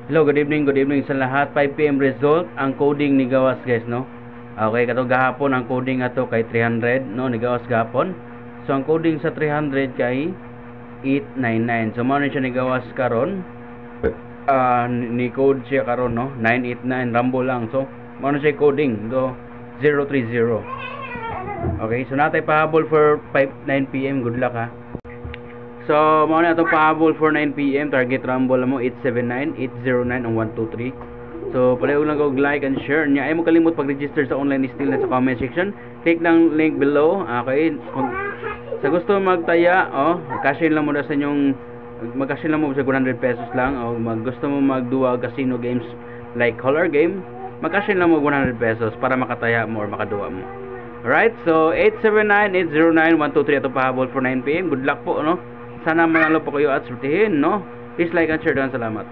Hello, good evening sa lahat. 5 PM result ang coding ni gawas guys, no? Okay, kato gahapon ang coding ato kay 300, no, ni gawas gahapon. So ang coding sa 300 kay 899. So mao ni siya ni gawas karon. Ni code siya karon, no? 989 rambo lang. So mao na siya coding do 030. Okay, so natay pahabol for 9 PM. Good luck ha. So, mao na itong pahabol for 9 PM. Target rumble mo 879, 809 ang 123. So, palayo lang kog like and share niya. Ay mo kalimot pag-register sa online still na sa comment section. Click lang link below. Okay. Sa gusto magtaya, cash-in lang mo na sa inyong mag-cash-in lang mo sa 100 pesos lang. O gusto mo magduwa casino games like color game, mag-cash-in lang mo 100 pesos para makataya mo or makaduwa mo. Alright, so 879, 809, 123 ito pahabol for 9 PM. Good luck po, no? Sana manalo po kayo at surtihin, no? Please like and share. Salamat.